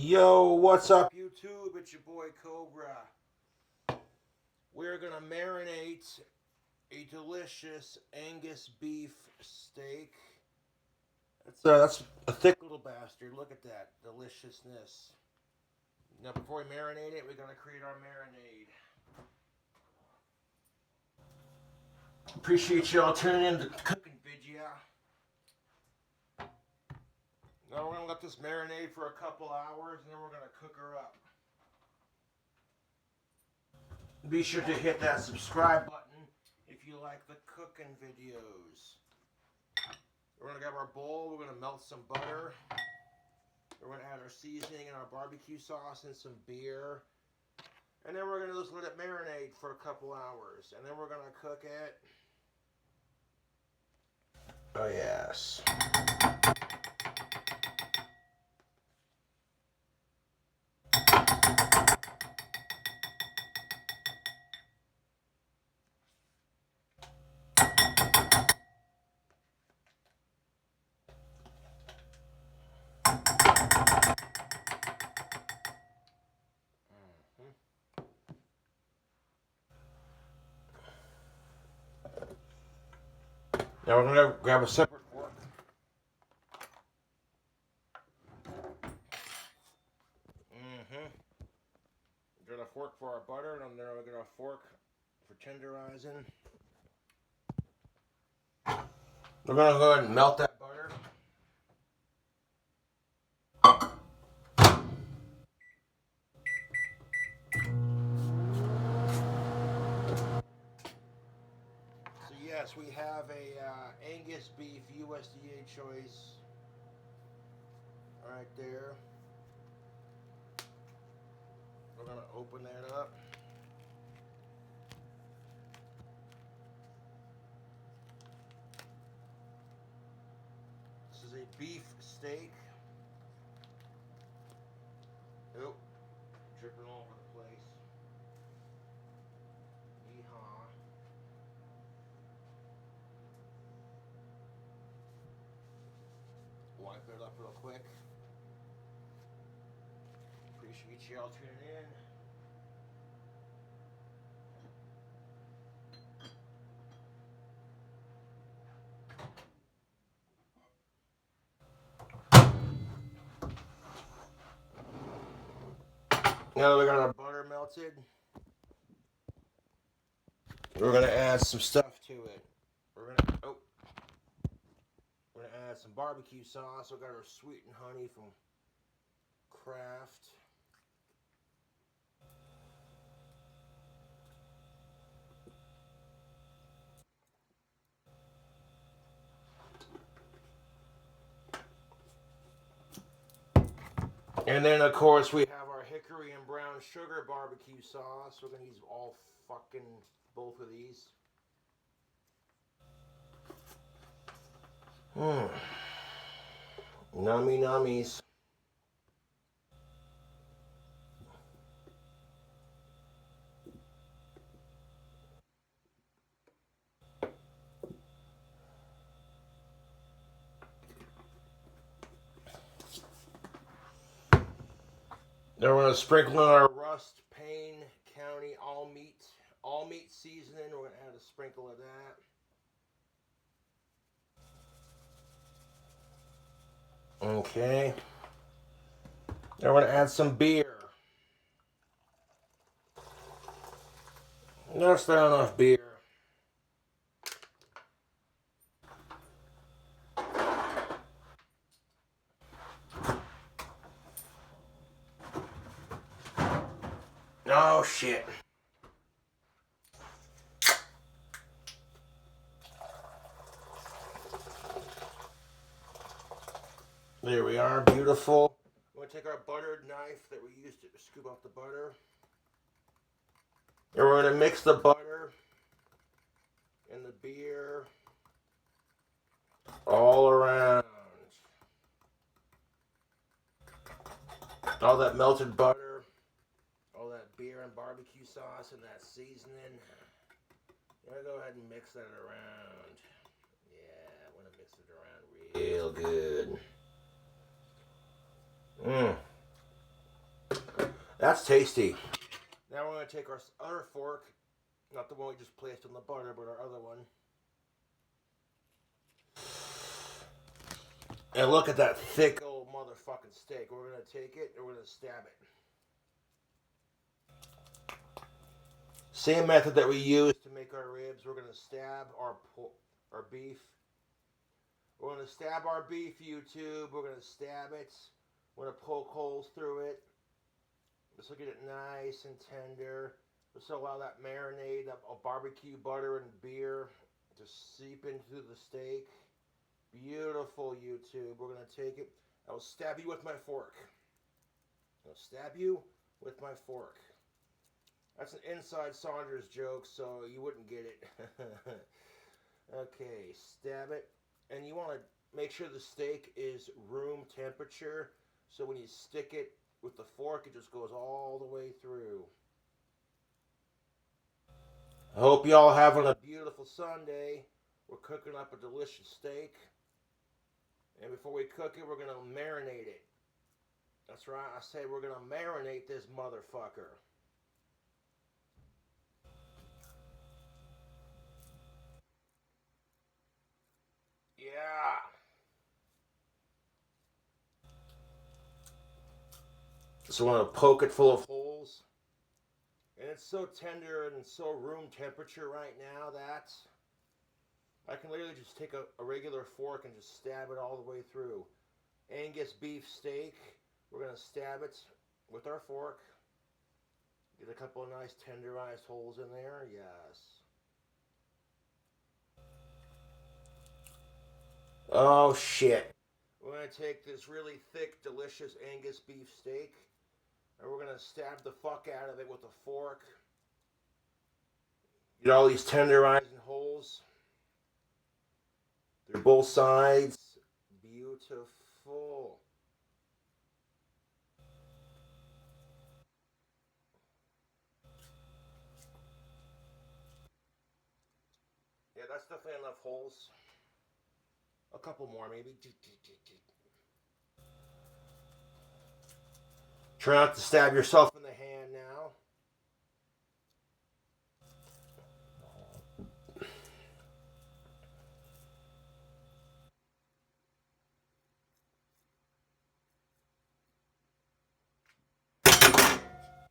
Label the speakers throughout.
Speaker 1: Yo, what's up, YouTube? It's your boy Cobra. We're gonna marinate a delicious Angus beef steak. That's a thick little bastard. Look at that deliciousness. Now, before we marinate it, we're gonna create our marinade. Appreciate y'all tuning in to the cooking video. Now we're gonna let this marinate for a couple hours, and then we're gonna cook her up. Be sure to hit that subscribe button if you like the cooking videos. We're going to grab our bowl. We're going to melt some butter. We're going to add our seasoning and our barbecue sauce and some beer. And then we're going to just let it marinate for a couple hours. And then we're going to cook it. Oh, yes. Now we're going to grab a separate fork. We're going to fork for our butter, and then we're going to fork for tenderizing. We're going to go ahead and melt that butter. So yes, we have a Angus beef USDA choice right there. We're going to open that up. This is a beef steak. Oh, dripping all over the place. Yeehaw. Wipe it up real quick. Appreciate y'all tuning in. Now that we got our butter melted, we're gonna add some stuff to it. We're gonna add some barbecue sauce. We got our sweet and honey from Kraft. And then of course we have our hickory and brown sugar barbecue sauce. We're gonna use both of these. Nummy nummies. Then we're gonna sprinkle in our Rust Payne County all meat seasoning. We're gonna add a sprinkle of that. Okay. Then we're gonna add some beer. That's not enough beer. Oh shit. There we are, beautiful. We're going to take our buttered knife that we used to scoop off the butter. And we're going to mix the butter and the beer all around. All that melted butter, all that beer and barbecue sauce and that seasoning. I'm going to go ahead and mix that around. Yeah, I want to mix it around real good. That's tasty. Now we're going to take our other fork, not the one we just placed on the butter, but our other one. And look at that thick old motherfucking steak. We're going to take it and we're going to stab it. Same method that we use to make our ribs. We're going to stab our beef. We're going to stab our beef, YouTube. We're going to stab it. We're going to poke holes through it. Just look at it nice and tender. Just allow that marinade, that barbecue butter and beer to seep into the steak. Beautiful, YouTube. We're going to take it. I will stab you with my fork. I'll stab you with my fork. That's an inside Saunders joke, so you wouldn't get it. Okay, stab it. And you want to make sure the steak is room temperature, so when you stick it with the fork, it just goes all the way through. I hope y'all having a beautiful Sunday. We're cooking up a delicious steak. And before we cook it, we're going to marinate it. That's right, I say we're going to marinate this motherfucker. Yeah. So I'm going to poke it full of holes. And it's so tender and so room temperature right now that I can literally just take a regular fork and just stab it all the way through. Angus beef steak. We're going to stab it with our fork. Get a couple of nice tenderized holes in there. Yes. Oh shit. We're going to take this really thick, delicious Angus beef steak, and we're going to stab the fuck out of it with a fork. Get all these tenderizing holes through both sides. Beautiful. Yeah, that's definitely enough holes. A couple more, maybe. Try not to stab yourself in the hand now.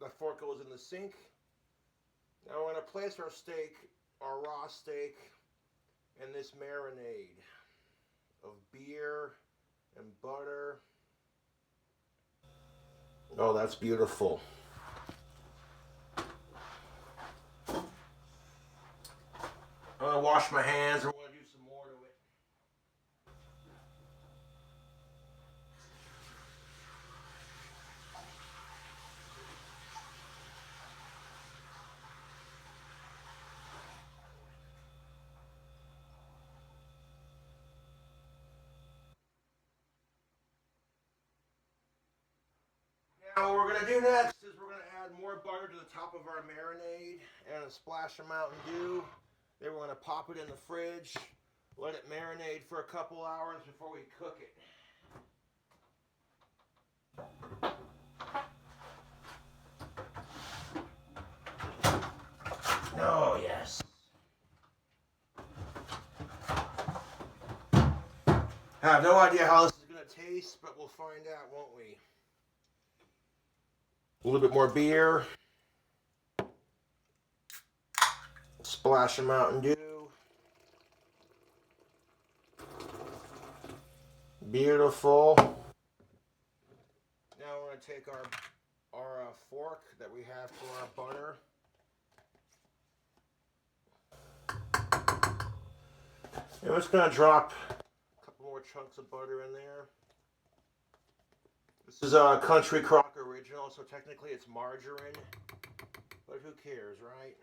Speaker 1: The fork goes in the sink. Now we're going to place our steak, our raw steak, in this marinade of beer and butter. Oh, that's beautiful. I'm going to wash my hands and we're going to do some more to it. Now what we're going to do next is we're going to add more butter to the top of our marinade and a splash of Mountain Dew. Then we're going to pop it in the fridge, let it marinate for a couple hours before we cook it. Oh, yes. I have no idea how this is going to taste, but we'll find out, won't we? A little bit more beer. Splash of Mountain Dew. Beautiful. Now we're going to take our fork that we have for our butter. And we're just going to drop a couple more chunks of butter in there. This is a Country Crock original, so technically it's margarine. But who cares, right?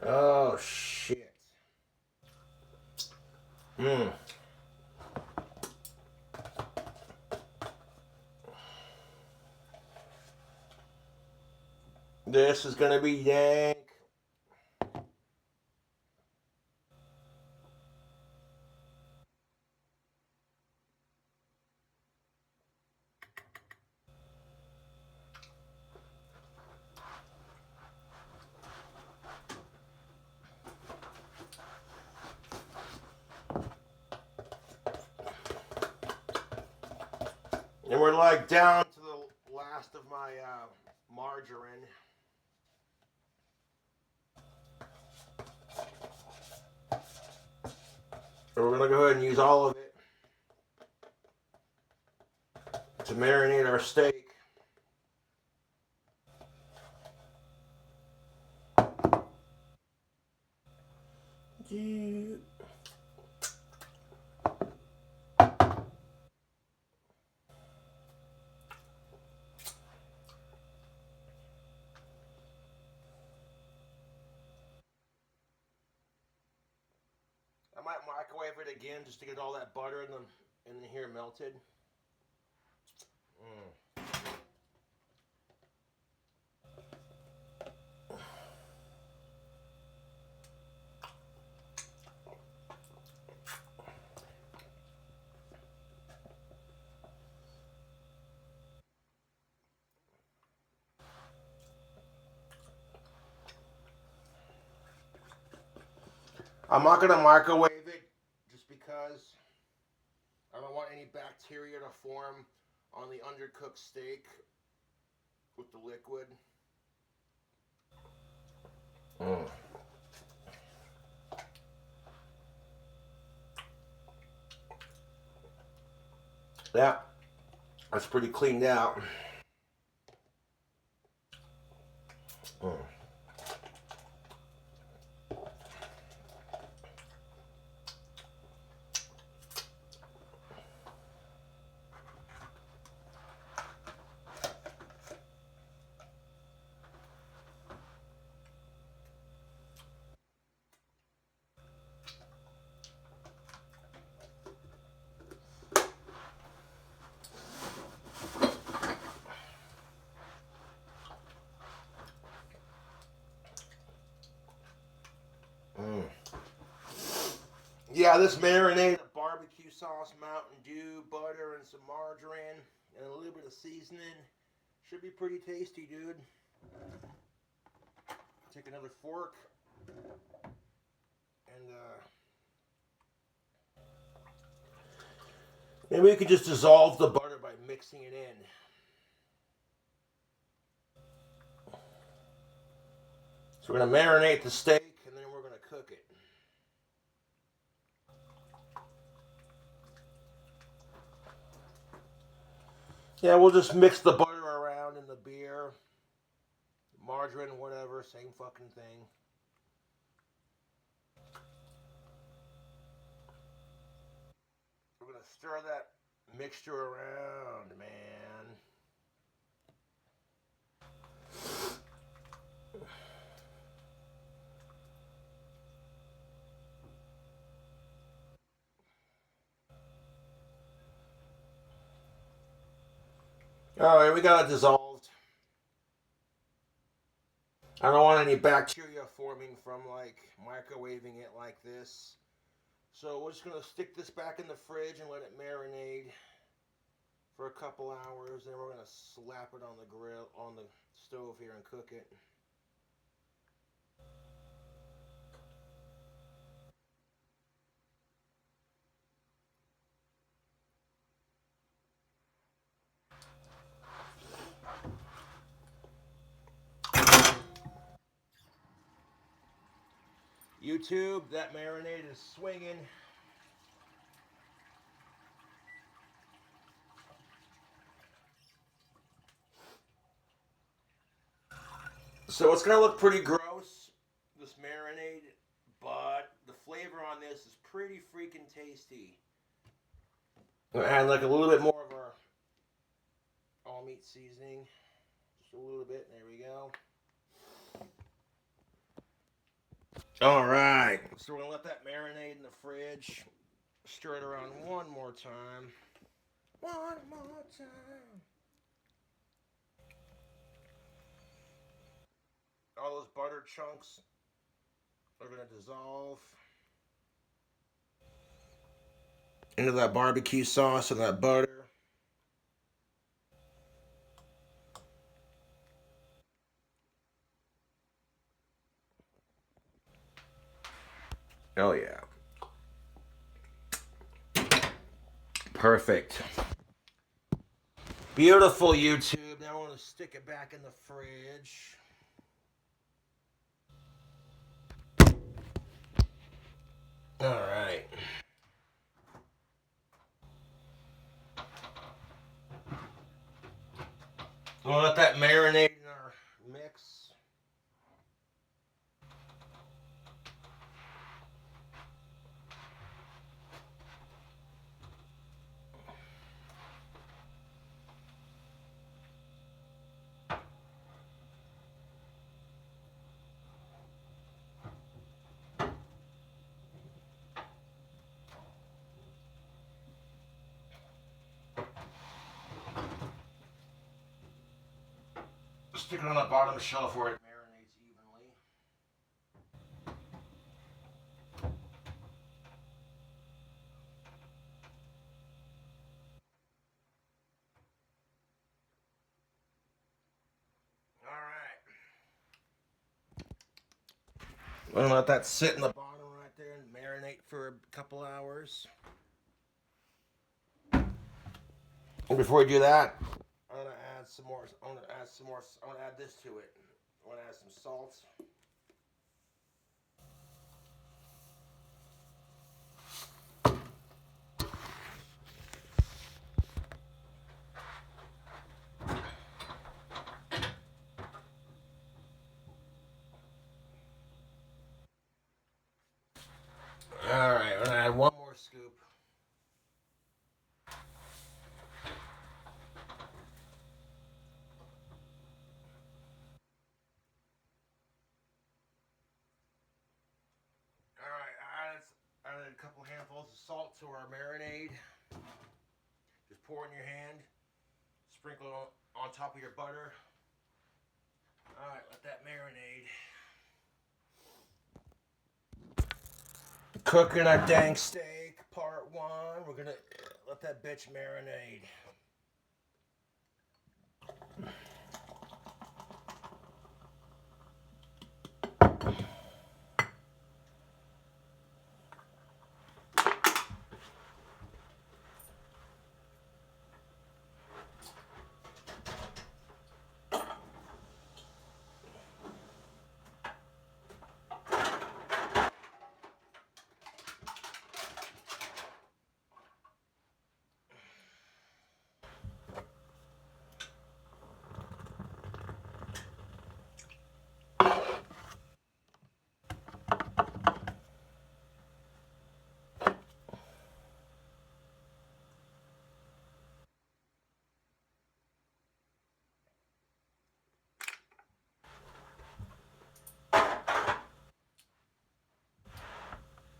Speaker 1: Oh, shit. This is gonna be dank. And we're like down to the last of my margarine. So we're gonna go ahead and use all of it to marinate our steak. I might microwave it again just to get all that butter in here melted. I'm not gonna microwave it just because I don't want any bacteria to form on the undercooked steak with the liquid. Yeah, that's pretty cleaned out. Yeah, this marinade of barbecue sauce, Mountain Dew, butter, and some margarine, and a little bit of seasoning should be pretty tasty, dude. Take another fork and maybe we could just dissolve the butter by mixing it in. So we're gonna marinate the steak and then we're gonna cook it. Yeah, we'll just mix the butter around in the beer, margarine, whatever, same fucking thing. We're gonna stir that mixture around, man. Alright, we got it dissolved. I don't want any bacteria forming from like microwaving it like this. So we're just gonna stick this back in the fridge and let it marinate for a couple hours. Then we're gonna slap it on the grill, on the stove here and cook it. YouTube, that marinade is swinging. So it's gonna look pretty gross, this marinade, but the flavor on this is pretty freaking tasty. I'm gonna add like a little bit more of our all meat seasoning, just a little bit. There we go. All right, so we're gonna let that marinate in the fridge. Stir it around one more time. One more time. all those butter chunks are going to dissolve into that barbecue sauce and that butter. Oh yeah. Perfect. Beautiful, YouTube. Now I want to stick it back in the fridge. All right. We'll let that marinate in our mix. Stick it on the bottom shelf where it marinates evenly. Alright. We're gonna let that sit in the bottom right there and marinate for a couple hours. And before we do that, I'm gonna add some more. I'm gonna add this to it. I'm gonna add some salt. Alright, I'm gonna add one more scoop. Alright, I added a couple handfuls of salt to our marinade. Just pour in your hand. Sprinkle it on top of your butter. Alright, let that marinade. Cooking our dank steak, part 1. We're gonna let that bitch marinade.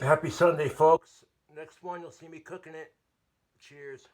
Speaker 1: Happy Sunday, folks. Next one, you'll see me cooking it. Cheers.